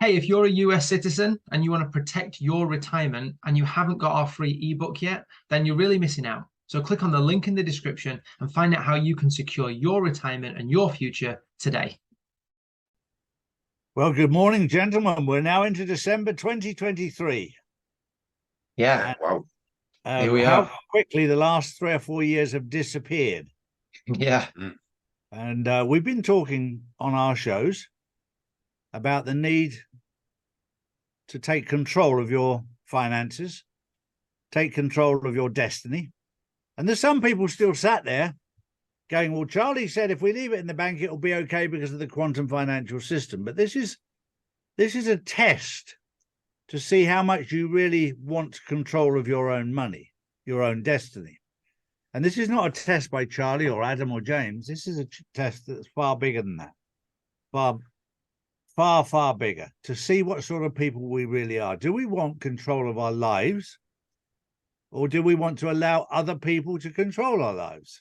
hey, if you're a US citizen and you want to protect your retirement and you haven't got our free ebook yet, then you're really missing out. So click on the link in the description and find out how you can secure your retirement and your future today. Well, good morning, gentlemen. We're now into December 2023. Yeah. Wow. Here we how are. quickly the last 3 or 4 years have disappeared. Yeah. And we've been talking on our shows about the need to take control of your finances, take control of your destiny. And there's some people still sat there going, well, Charlie said if we leave it in the bank, it'll be okay because of the quantum financial system. But this is a test to see how much you really want control of your own money, your own destiny. And this is not a test by Charlie or Adam or James. This is a test that's far bigger than that. Far bigger, to see what sort of people we really are. Do we want control of our lives, or do we want to allow other people to control our lives?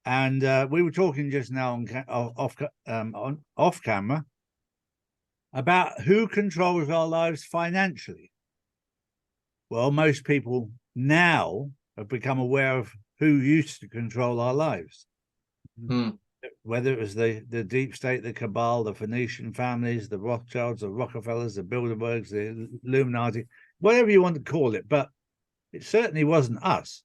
And we were talking just now off camera about who controls our lives financially. Well, most people now have become aware of who used to control our lives. Whether it was the deep state, the cabal, the Phoenician families, the Rothschilds, the Rockefellers, the Bilderbergs, the Illuminati, whatever you want to call it, but it certainly wasn't us.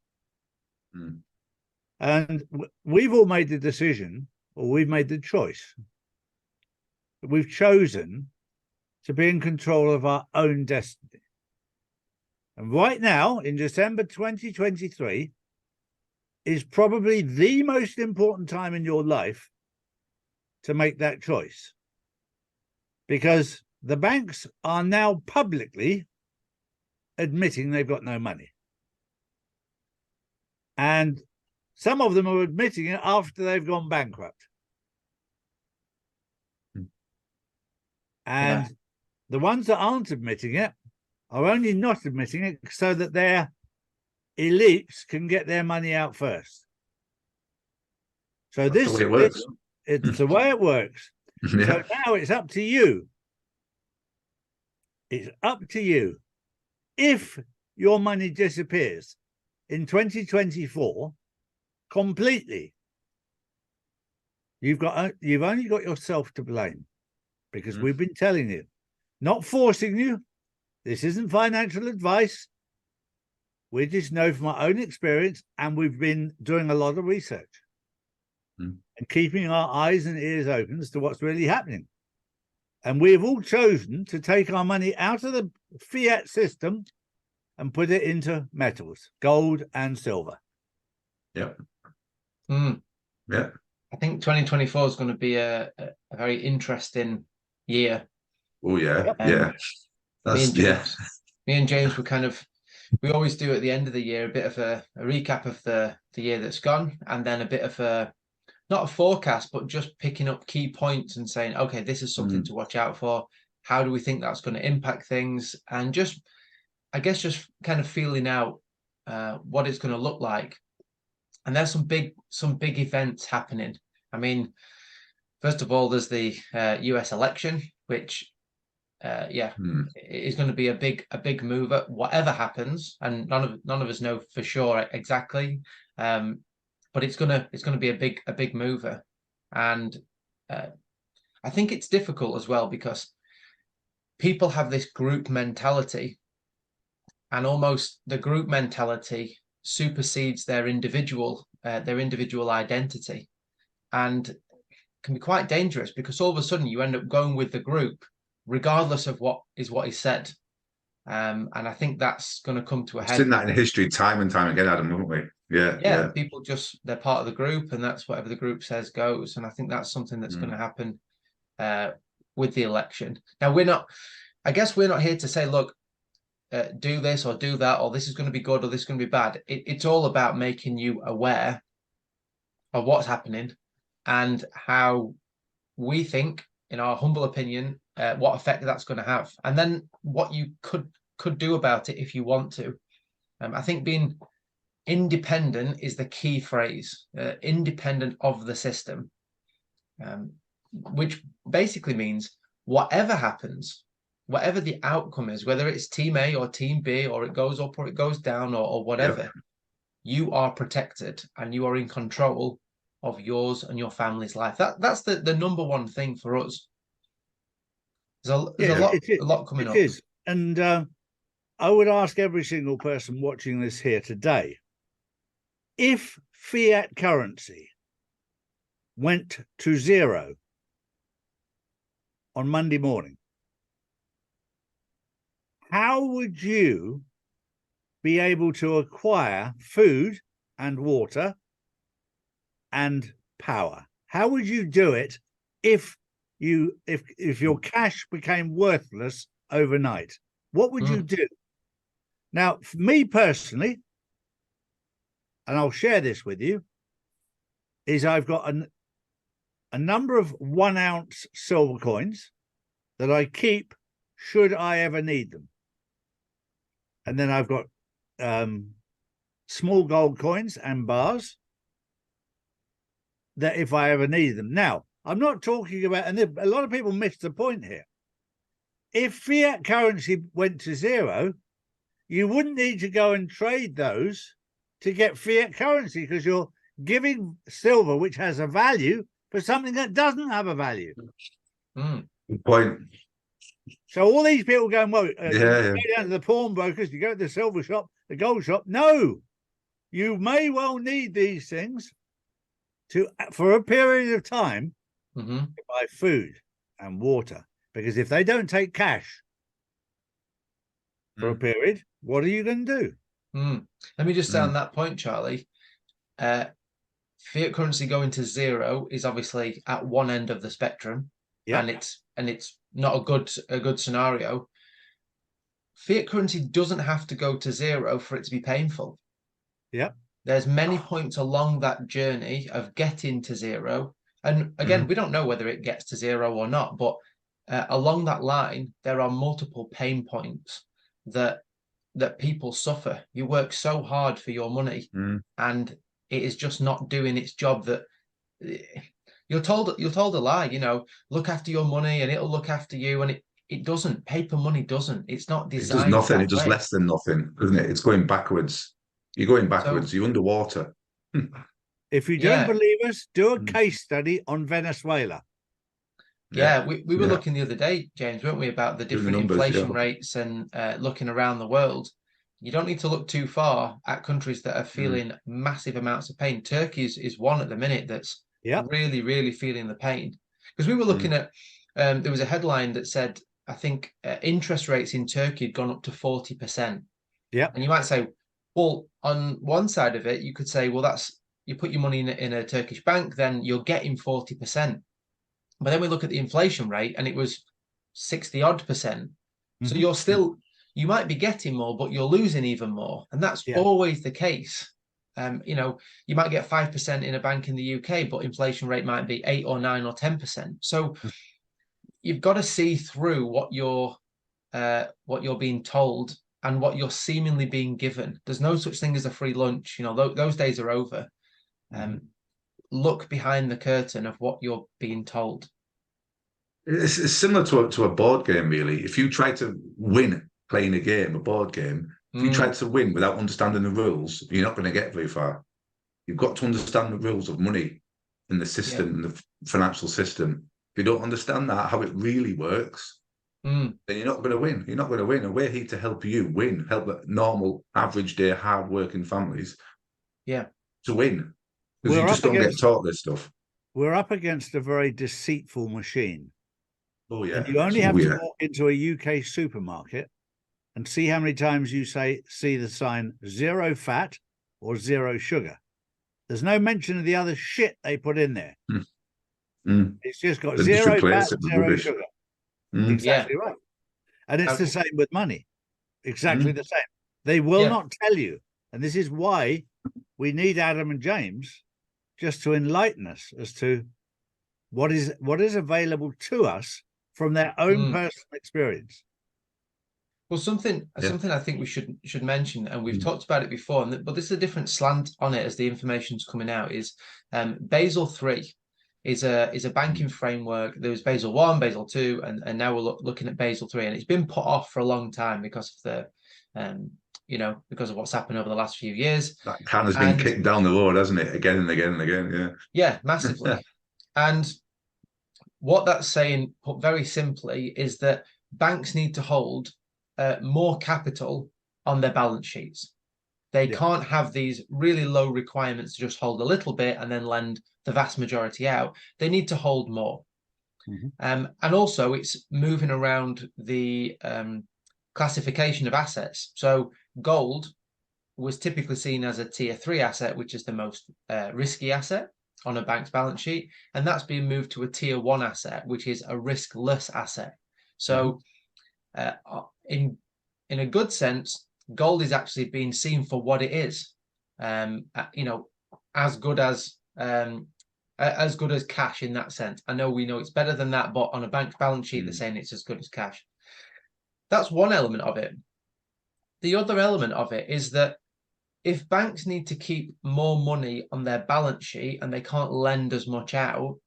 And we've all made the decision, or we've made the choice. We've chosen to be in control of our own destiny. And right now, in December 2023, is probably the most important time in your life to make that choice. Because the banks are now publicly admitting they've got no money. And some of them are admitting it after they've gone bankrupt. And the ones that aren't admitting it are only not admitting it so that their elites can get their money out first. So it's the way it works. Yeah. So now it's up to you. It's up to you. If your money disappears in 2024 completely, you've only got yourself to blame, because we've been telling you, not forcing you. This isn't financial advice. We just know from our own experience, and we've been doing a lot of research and keeping our eyes and ears open as to what's really happening. And we have all chosen to take our money out of the fiat system and put it into metals, gold and silver. Yep. Yeah. I think 2024 is going to be a very interesting year. Oh, yeah. Yeah. Me and James were we always do at the end of the year a bit of a recap of the year that's gone, and then a bit of not a forecast, but just picking up key points and saying, okay, this is something to watch out for. How do we think that's going to impact things? And just kind of feeling out what it's going to look like. And there's some big events happening. I mean, first of all, there's the US election, which is going to be a big mover, whatever happens, and none of us know for sure exactly. But it's gonna be a big mover, and I think it's difficult as well because people have this group mentality, and almost the group mentality supersedes their individual identity, and can be quite dangerous because all of a sudden you end up going with the group regardless of what is said. And I think that's going to come to a head. We've seen that in history time and time again, Adam, haven't we? Yeah. People they're part of the group, and that's whatever the group says goes. And I think that's something that's going to happen with the election. Now, we're not here to say, look, do this or do that, or this is going to be good or this is going to be bad. It's all about making you aware of what's happening and how we think, in our humble opinion, what effect that's going to have, and then what you could do about it if you want to. I think being independent is the key phrase, independent of the system, which basically means whatever happens, whatever the outcome is, whether it's team A or team B, or it goes up or it goes down, or whatever, you are protected and you are in control of yours and your family's life. That's the number one thing for us. There's a lot coming up. It is. And I would ask every single person watching this here today, if fiat currency went to zero on Monday morning, how would you be able to acquire food and water and power? How would you do it if your cash became worthless overnight? What would you do? Now, for me personally, and I'll share this with you, is I've got a number of 1 ounce silver coins that I keep should I ever need them. And then I've got small gold coins and bars that if I ever need them. Now, I'm not talking about, and a lot of people miss the point here. If fiat currency went to zero, you wouldn't need to go and trade those to get fiat currency, because you're giving silver, which has a value, for something that doesn't have a value. Good point. So all these people going, well, you go down to the pawnbrokers, you go to the silver shop, the gold shop. No, you may well need these things for a period of time to buy food and water. Because if they don't take cash for a period, what are you going to do? Let me just say on that point, Charlie, fiat currency going to zero is obviously at one end of the spectrum, and it's not a good scenario. Fiat currency doesn't have to go to zero for it to be painful. There's many points along that journey of getting to zero, and again, we don't know whether it gets to zero or not, but along that line there are multiple pain points that people suffer. You work so hard for your money, and it is just not doing its job. That you're told a lie, look after your money and it'll look after you, and it doesn't. Paper money doesn't. It's not designed. It does nothing. It does less than nothing, doesn't it? It's going backwards. You're going backwards. You're underwater. If you don't believe us, do a case study on Venezuela. We were looking the other day, James, weren't we, about the different inflation rates and looking around the world. You don't need to look too far at countries that are feeling massive amounts of pain. Turkey is one at the minute that's really, really feeling the pain. Because we were looking at, there was a headline that said, I think interest rates in Turkey had gone up to 40%. And you might say, well, on one side of it, you could say, well, you put your money in a Turkish bank, then you're getting 40%. But then we look at the inflation rate and it was 60 odd percent. So you might be getting more, but you're losing even more. And that's always the case. You might get 5% in a bank in the UK, but inflation rate might be 8 or 9 or 10%. So you've got to see through what you're being told and what you're seemingly being given. There's no such thing as a free lunch. Those days are over. Look behind the curtain of what you're being told. It's similar to a board game, really. If you try to win playing a board game, if you try to win without understanding the rules, you're not going to get very far. You've got to understand the rules of money in the system, in the financial system. If you don't understand that, how it really works, then you're not going to win. You're not going to win. And we're here to help you win, help normal, average day, hard-working families to win. Because you just don't get taught this stuff. We're up against a very deceitful machine. Oh, yeah. And you only have to walk into a UK supermarket and see how many times you see the sign 0 fat or 0 sugar. There's no mention of the other shit they put in there. It's just got 0 fat, 0 sugar. Exactly right. And it's the same with money. Exactly the same. They will not tell you. And this is why we need Adam and James just to enlighten us as to what is available to us from their own personal experience. Well, something I think we should mention, and we've talked about it before, but this is a different slant on it as the information's coming out, is Basel III. is a banking framework. There was Basel 1, Basel 2, and now we're looking at Basel 3, and it's been put off for a long time because of the because of what's happened over the last few years. That can has been kicked down the road, hasn't it? Again and again and again. Yeah, massively. And what that's saying, put very simply, is that banks need to hold more capital on their balance sheets. They can't have these really low requirements to just hold a little bit and then lend the vast majority out. They need to hold more. And also it's moving around the classification of assets. So gold was typically seen as a tier 3 asset, which is the most risky asset on a bank's balance sheet. And that's being moved to a tier 1 asset, which is a riskless asset. So in a good sense, gold is actually being seen for what it is, as good as cash in that sense. I know we know it's better than that, but on a bank's balance sheet, they're saying it's as good as cash. That's one element of it. The other element of it is that if banks need to keep more money on their balance sheet and they can't lend as much out,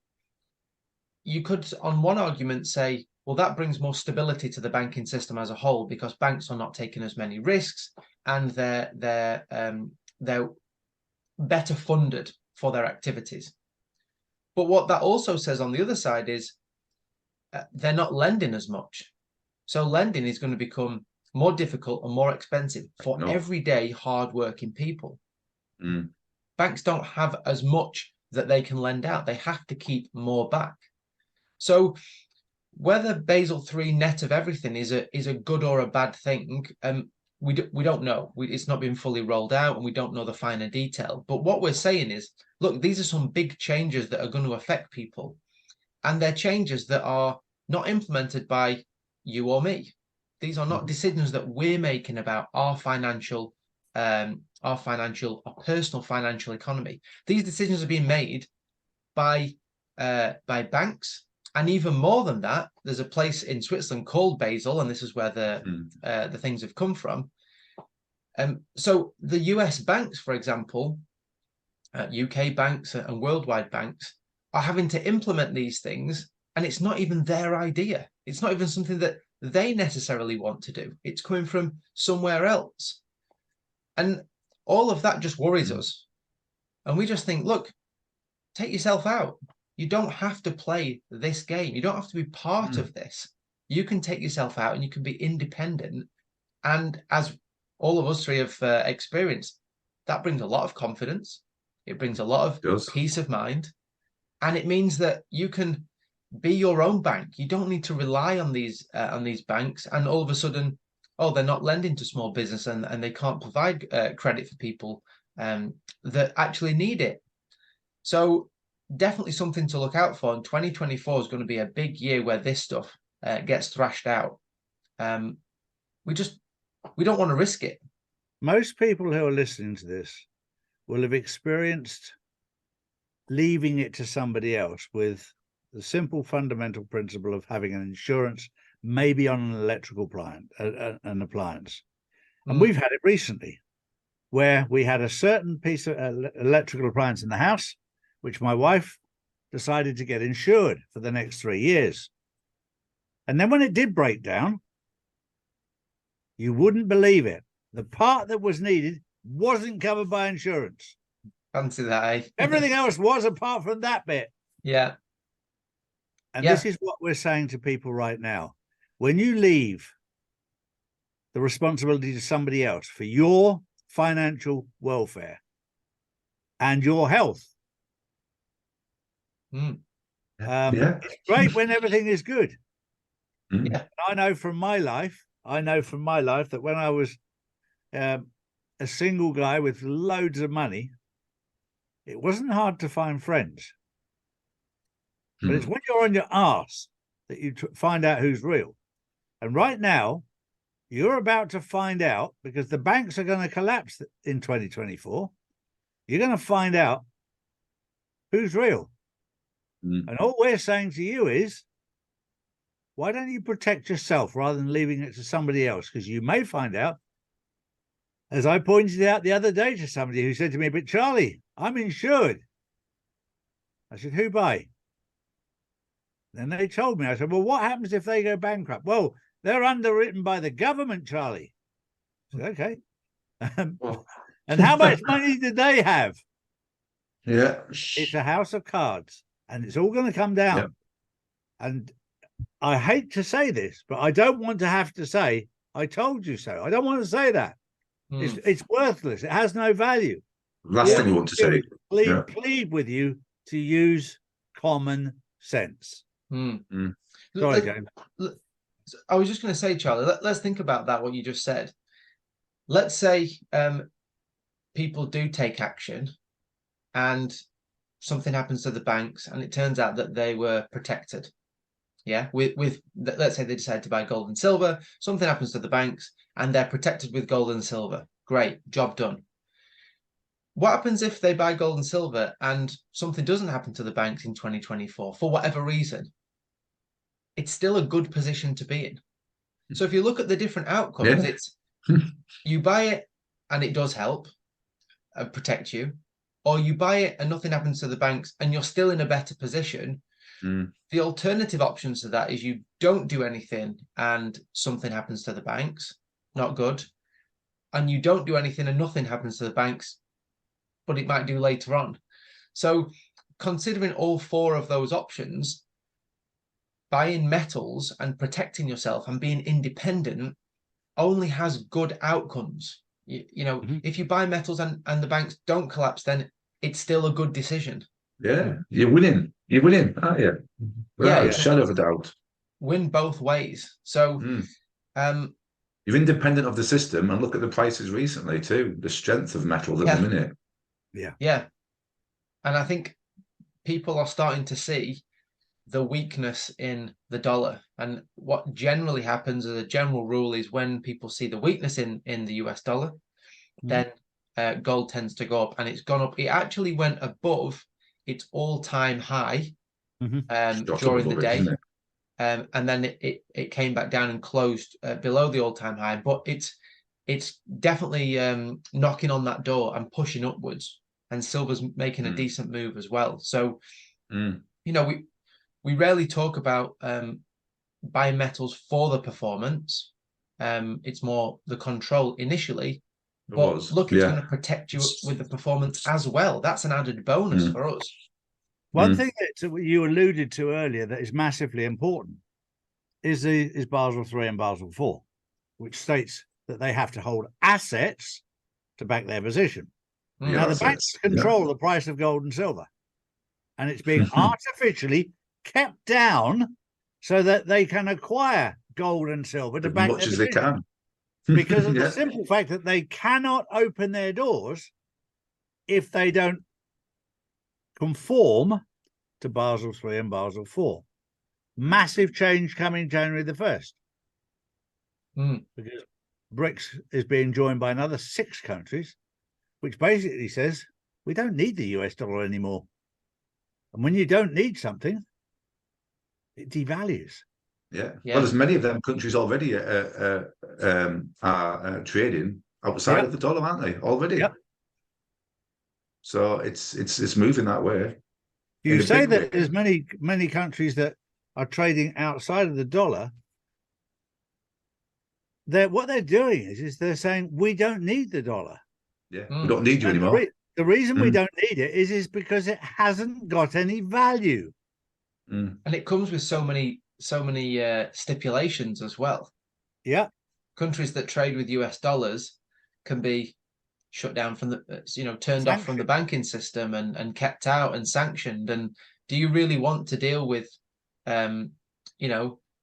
you could, on one argument, say, well, that brings more stability to the banking system as a whole because banks are not taking as many risks and they're better funded for their activities. But what that also says on the other side is they're not lending as much. So lending is going to become more difficult and more expensive for everyday hardworking people. Banks don't have as much that they can lend out. They have to keep more back. So whether Basel III net of everything is a good or a bad thing, we don't know. It's not been fully rolled out and we don't know the finer detail. But what we're saying is, look, these are some big changes that are going to affect people. And they're changes that are not implemented by you or me. These are not decisions that we're making about our personal financial economy. These decisions are being made by banks. And even more than that, there's a place in Switzerland called Basel, and this is where the things have come from. So the US banks, for example, UK banks and worldwide banks are having to implement these things, and it's not even their idea. It's not even something that they necessarily want to do. It's coming from somewhere else. And all of that just worries us. And we just think, look, take yourself out. You don't have to play this game. You don't have to be part of this. You can take yourself out and you can be independent. And as all of us three have experienced, that brings a lot of confidence. It brings a lot of peace of mind. And it means that you can be your own bank. You don't need to rely on these banks. And all of a sudden, they're not lending to small business and they can't provide credit for people that actually need it. So definitely something to look out for. And 2024 is going to be a big year where this stuff gets thrashed out. We don't want to risk it. Most people who are listening to this will have experienced leaving it to somebody else with the simple fundamental principle of having an insurance, maybe on an electrical appliance. And we've had it recently where we had a certain piece of electrical appliance in the house, which my wife decided to get insured for the next 3 years. And then when it did break down, you wouldn't believe it. The part that was needed wasn't covered by insurance. Fancy that, eh? Everything else was apart from that bit. Yeah. And this is what we're saying to people right now. When you leave the responsibility to somebody else for your financial welfare and your health, it's great when everything is good. I know from my life that when I was a single guy with loads of money, it wasn't hard to find friends. But it's when you're on your arse that you find out who's real. And right now, you're about to find out, because the banks are going to collapse in 2024. You're going to find out who's real. And all we're saying to you is, why don't you protect yourself rather than leaving it to somebody else? Because you may find out, as I pointed out the other day to somebody who said to me, but Charlie, I'm insured. I said, who by? Then they told me, I said, well, what happens if they go bankrupt? Well, they're underwritten by the government, Charlie. I said, okay. Well, And how much money did they have? yeah. It's a house of cards, and it's all going to come down. Yep. And I hate to say this, but I don't want to have to say, I told you so. I don't want to say that. It's worthless. It has no value. Last thing you want to say. Plead with you to use common sense. Sorry, James. I was just going to say, Charlie, let's think about that, what you just said. Let's say people do take action and something happens to the banks and it turns out that they were protected. Yeah, with let's say they decide to buy gold and silver, something happens to the banks and they're protected with gold and silver. Great, job done. What happens if they buy gold and silver and something doesn't happen to the banks in 2024 for whatever reason? It's still a good position to be in. So if you look at the different outcomes, it's you buy it and it does help protect you, or you buy it and nothing happens to the banks and you're still in a better position. The alternative options to that is you don't do anything and something happens to the banks, not good. And you don't do anything and nothing happens to the banks, but it might do later on. So considering all four of those options, buying metals and protecting yourself and being independent only has good outcomes. You know, if you buy metals and the banks don't collapse, then it's still a good decision. Yeah, you're winning. You're winning, aren't you? Without a shadow of a doubt. Win both ways. So you're independent of the system, and look at the prices recently too. The strength of metals at the minute. Yeah. And I think people are starting to see the weakness in the dollar. And what generally happens as a general rule is when people see the weakness in the US dollar, then gold tends to go up, and it's gone up. It actually went above its all-time high during the day. And then it came back down and closed below the all-time high. But it's definitely knocking on that door and pushing upwards. And silver's making a decent move as well. So, you know, we rarely talk about buying metals for the performance. It's more the control initially. But look, it's going to protect you with the performance as well. That's an added bonus for us. One thing that you alluded to earlier that is massively important is Basel III and Basel IV, which states that they have to hold assets to back their position. Now, the banks control the price of gold and silver, and it's being artificially kept down so that they can acquire gold and silver to back much their as they can. Because of the simple fact that they cannot open their doors if they don't conform to Basel III and Basel IV. Massive change coming January the 1st. Because BRICS is being joined by another 6 countries, which basically says we don't need the US dollar anymore. And when you don't need something, it devalues. Yeah. Well, there's many of them countries already are trading outside of the dollar, aren't they? Already. Yep. So it's moving that way. You say that there's many countries that are trading outside of the dollar. What they're doing is they're saying we don't need the dollar. Yeah, we don't need you anymore. The reason we don't need it is because it hasn't got any value. And it comes with so many stipulations as well. Yeah. Countries that trade with US dollars can be shut down from turned off from the banking system and kept out and sanctioned. And do you really want to deal with,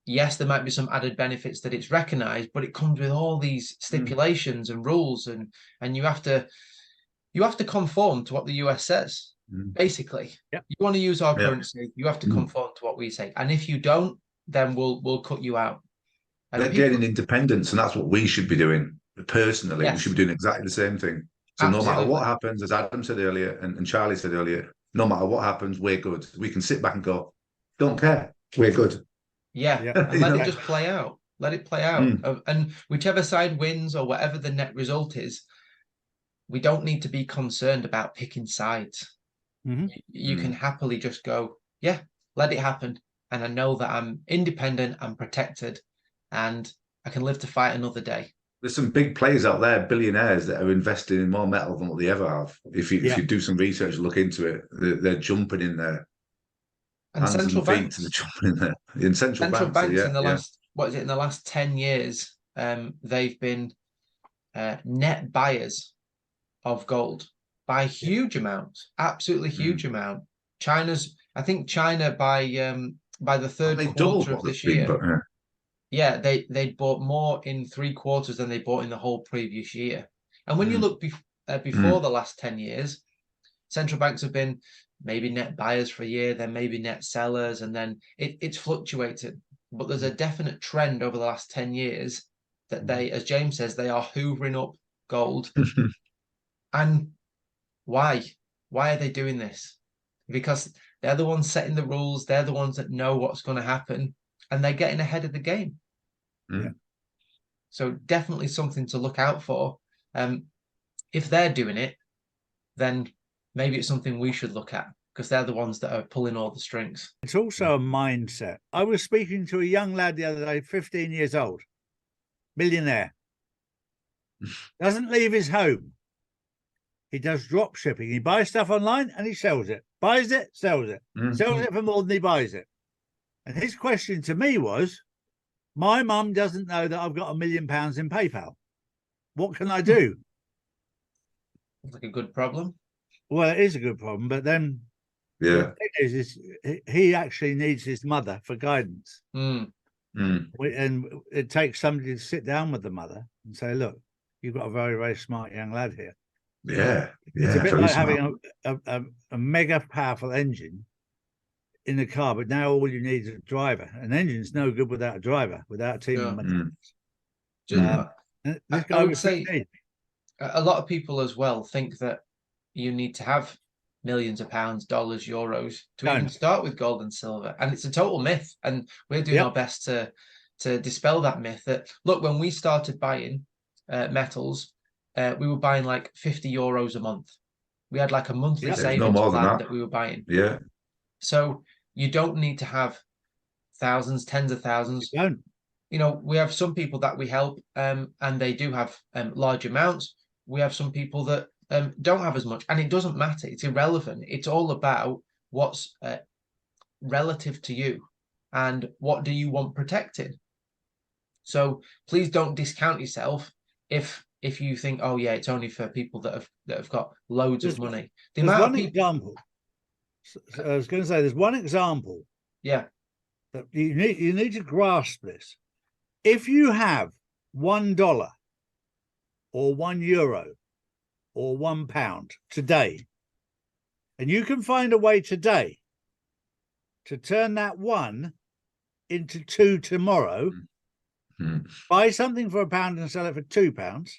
yes, there might be some added benefits that it's recognized, but it comes with all these stipulations and rules, and you have to conform to what the US says. Basically, you want to use our currency, you have to conform to what we say, and if you don't, then we'll cut you out. And they're gaining independence, and that's what we should be doing personally. We should be doing exactly the same thing. So no matter what happens, as Adam said earlier and Charlie said earlier, no matter what happens, we're good. We can sit back and go, don't care, we're good. And let it just play out. Let it play out. And whichever side wins or whatever the net result is, we don't need to be concerned about picking sides. You can happily just go, let it happen. and I know that I'm independent, I'm protected, and I can live to fight another day. There's some big players out there, billionaires, that are investing in more metal than what they ever have. If you do some research, look into it, they're jumping in there. And Hands central and feet, banks, they're jumping in there. In central banks, in the last, what is it, in the last 10 years, they've been net buyers of gold by huge amounts, absolutely huge amount. I think China by the third quarter of this year, they bought more in 3 quarters than they bought in the whole previous year. And when you look before the last 10 years, central banks have been maybe net buyers for a year, then maybe net sellers, and then it's fluctuated. But there's a definite trend over the last 10 years that they, as James says, they are hoovering up gold. And why? Why are they doing this? Because they're the ones setting the rules. They're the ones that know what's going to happen, and they're getting ahead of the game. So definitely something to look out for. If they're doing it, then maybe it's something we should look at, because they're the ones that are pulling all the strings. It's also a mindset. I was speaking to a young lad the other day, 15 years old, millionaire, doesn't leave his home. He does drop shipping. He buys stuff online and he sells it. Buys it, sells it. Sells it for more than he buys it. And his question to me was, my mum doesn't know that I've got £1 million in PayPal. What can I do? It's like a good problem. Well, it is a good problem, but then the thing is he actually needs his mother for guidance. And it takes somebody to sit down with the mother and say, look, you've got a very, very smart young lad here. It's a bit like having a mega powerful engine in the car, but now all you need is a driver. An engine's no good without a driver, without a team of mechanics. I would say a lot of people as well think that you need to have millions of pounds, dollars, euros to even start with gold and silver, and it's a total myth. And we're doing our best to dispel that myth. That look, when we started buying metals, we were buying like 50 euros a month. We had like a monthly savings plan that we were buying. So you don't need to have thousands, tens of thousands. You know, we have some people that we help, and they do have large amounts. We have some people that don't have as much, and it doesn't matter. It's irrelevant. It's all about what's relative to you and what do you want protected. So please don't discount yourself if you think, oh yeah, it's only for people that have got loads of money. There's one example. I was going to say, there's one example. Yeah. That you need to grasp this. If you have $1 or €1 or £1 today, and you can find a way today to turn that 1 into 2 tomorrow, buy something for £1 and sell it for £2,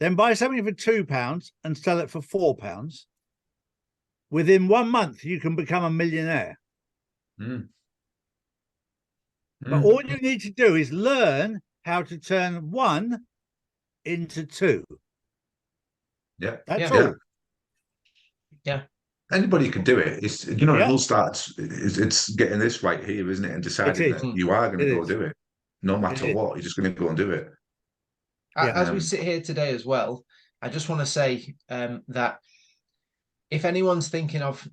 then buy something for £2 and sell it for £4. Within 1 month, you can become a millionaire. But all you need to do is learn how to turn 1 into 2. That's all. Anybody can do it. It's it all starts. It's getting this right here, isn't it? And deciding that you are going to go do it, no matter what. You're just going to go and do it. As we sit here today as well, I just want to say that if anyone's thinking of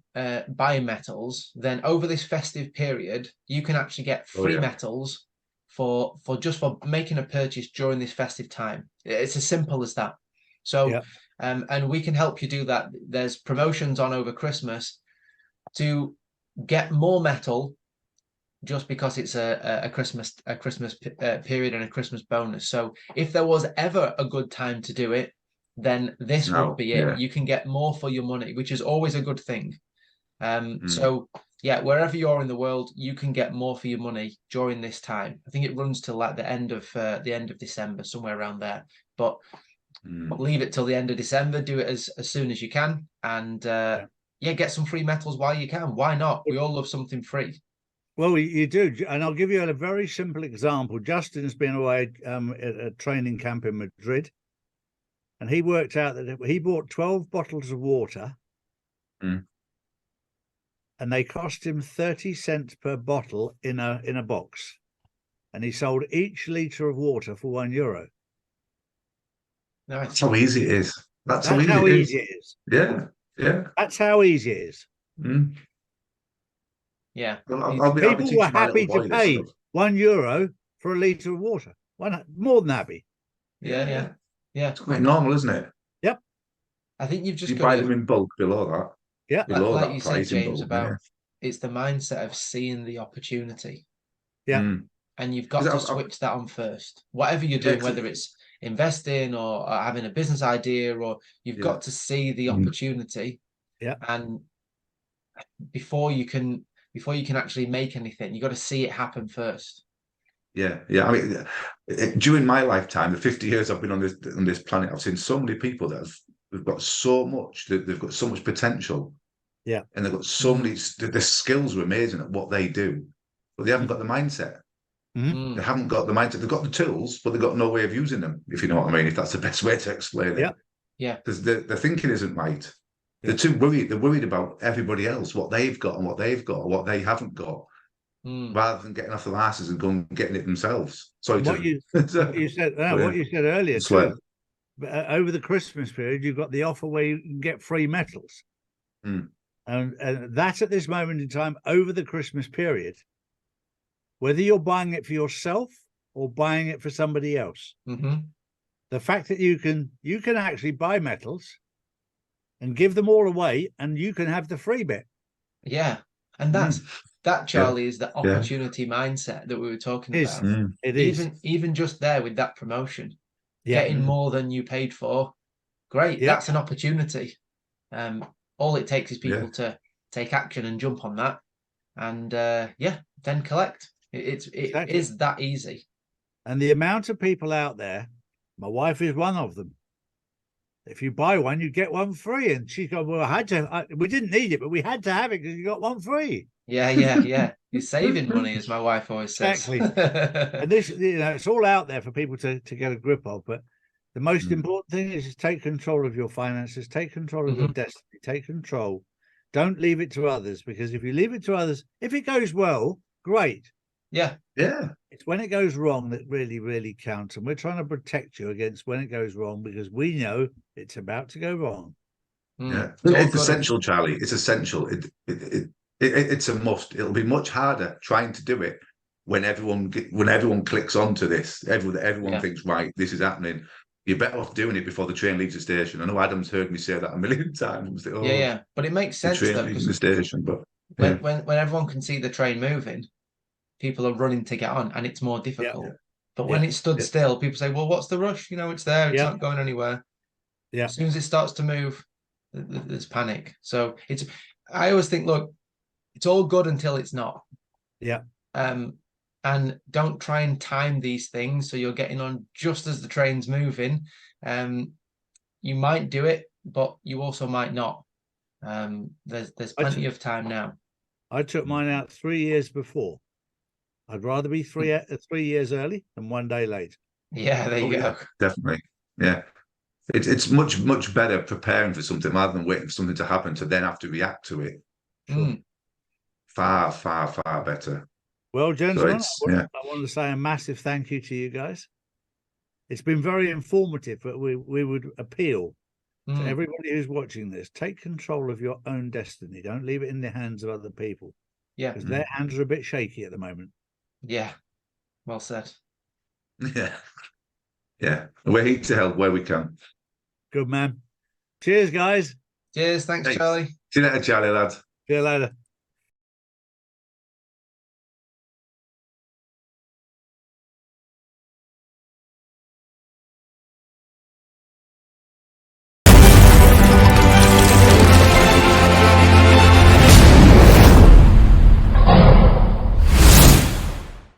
buying metals, then over this festive period, you can actually get free metals for making a purchase during this festive time. It's as simple as that. So, and we can help you do that. There's promotions on over Christmas to get more metal, just because it's a Christmas period and a Christmas bonus. So if there was ever a good time to do it, then this would be it. You can get more for your money, which is always a good thing. So yeah, wherever you're in the world, you can get more for your money during this time. I think it runs till like the end of December, somewhere around there. But leave it till the end of December. Do it as soon as you can, and get some free metals while you can. Why not? We all love something free. Well, you do, and I'll give you a very simple example. Justin's been away at a training camp in Madrid, and he worked out that he bought 12 bottles of water, and and they cost him 30 cents per bottle in a box, and he sold each litre of water for €1. Nice. That's how easy it is. That's That's how easy it is. Yeah, yeah. That's how easy it is. Mm. Yeah. I'll be People were teaching my happy little to boy this pay stuff. €1 for a litre of water. More than happy. Yeah. It's quite normal, isn't it? Yep. I think you've just You got buy to, them in bulk below that. Yeah. Below like that you price said, in James, bulk. about it's the mindset of seeing the opportunity. Yeah. Mm. And you've got 'Cause to I've- switch that on first. Whatever you're doing, whether it's investing or having a business idea, or you've got to see the opportunity. Yeah. And before you can actually make anything, you got to see it happen first. Yeah. I mean, during my lifetime, the 50 years I've been on this planet, I've seen so many people that have got so much, they've got so much potential. Yeah. And they've got so many, the skills are amazing at what they do, but they haven't got the mindset. Mm-hmm. They haven't got the mindset. They've got the tools, but they've got no way of using them, if you know what I mean, if that's the best way to explain it. Yeah. Because the thinking isn't right. Yeah. They're too worried. They're worried about everybody else, what they've got and what they've got, or what they haven't got, rather than getting off their asses and going and getting it themselves. What you said earlier too. Over the Christmas period, you've got the offer where you can get free metals, and that's at this moment in time over the Christmas period. Whether you're buying it for yourself or buying it for somebody else, the fact that you can actually buy metals and give them all away, and you can have the free bit. Yeah, and that, Charlie, is the opportunity mindset that we were talking about. It is even just there with that promotion, getting more than you paid for. Great, that's an opportunity. All it takes is people to take action and jump on that, and then collect. It is that easy. And the amount of people out there, my wife is one of them. If you buy one, you get one free. And she goes, well, we didn't need it, but we had to have it because you got one free. Yeah. You're saving money, as my wife always says. Exactly. And this, it's all out there for people to get a grip of. But the most important thing is take control of your finances, take control of your destiny, take control. Don't leave it to others, because if you leave it to others, if it goes well, great. Yeah. It's when it goes wrong that really, really counts. And we're trying to protect you against when it goes wrong, because we know it's about to go wrong. Yeah. It's essential, Charlie. It's essential. It's a must. It'll be much harder trying to do it when everyone clicks onto this. Everyone thinks, right, this is happening. You're better off doing it before the train leaves the station. I know Adam's heard me say that a million times. But it makes sense the though, leaving the station. But when everyone can see the train moving, people are running to get on, and it's more difficult. But when it stood still, people say, well, what's the rush? It's there. It's not going anywhere. As soon as it starts to move, there's panic. So I always think, look, it's all good until it's not. And don't try and time these things so you're getting on just as the train's moving. You might do it, but you also might not. There's plenty of time now. I took mine out 3 years before. I'd rather be 3 years early than 1 day late. Yeah, there you go. Definitely. Yeah. It's much, much better preparing for something rather than waiting for something to happen to then have to react to it. Far, far, far better. Well, gentlemen, I want to say a massive thank you to you guys. It's been very informative, but we would appeal to everybody who's watching this. Take control of your own destiny. Don't leave it in the hands of other people. Yeah. Because their hands are a bit shaky at the moment. Yeah. Well said. Yeah. We're here to help where we can. Good man. Cheers, guys. Cheers. Thanks, Charlie. See you later, Charlie, lads. See you later.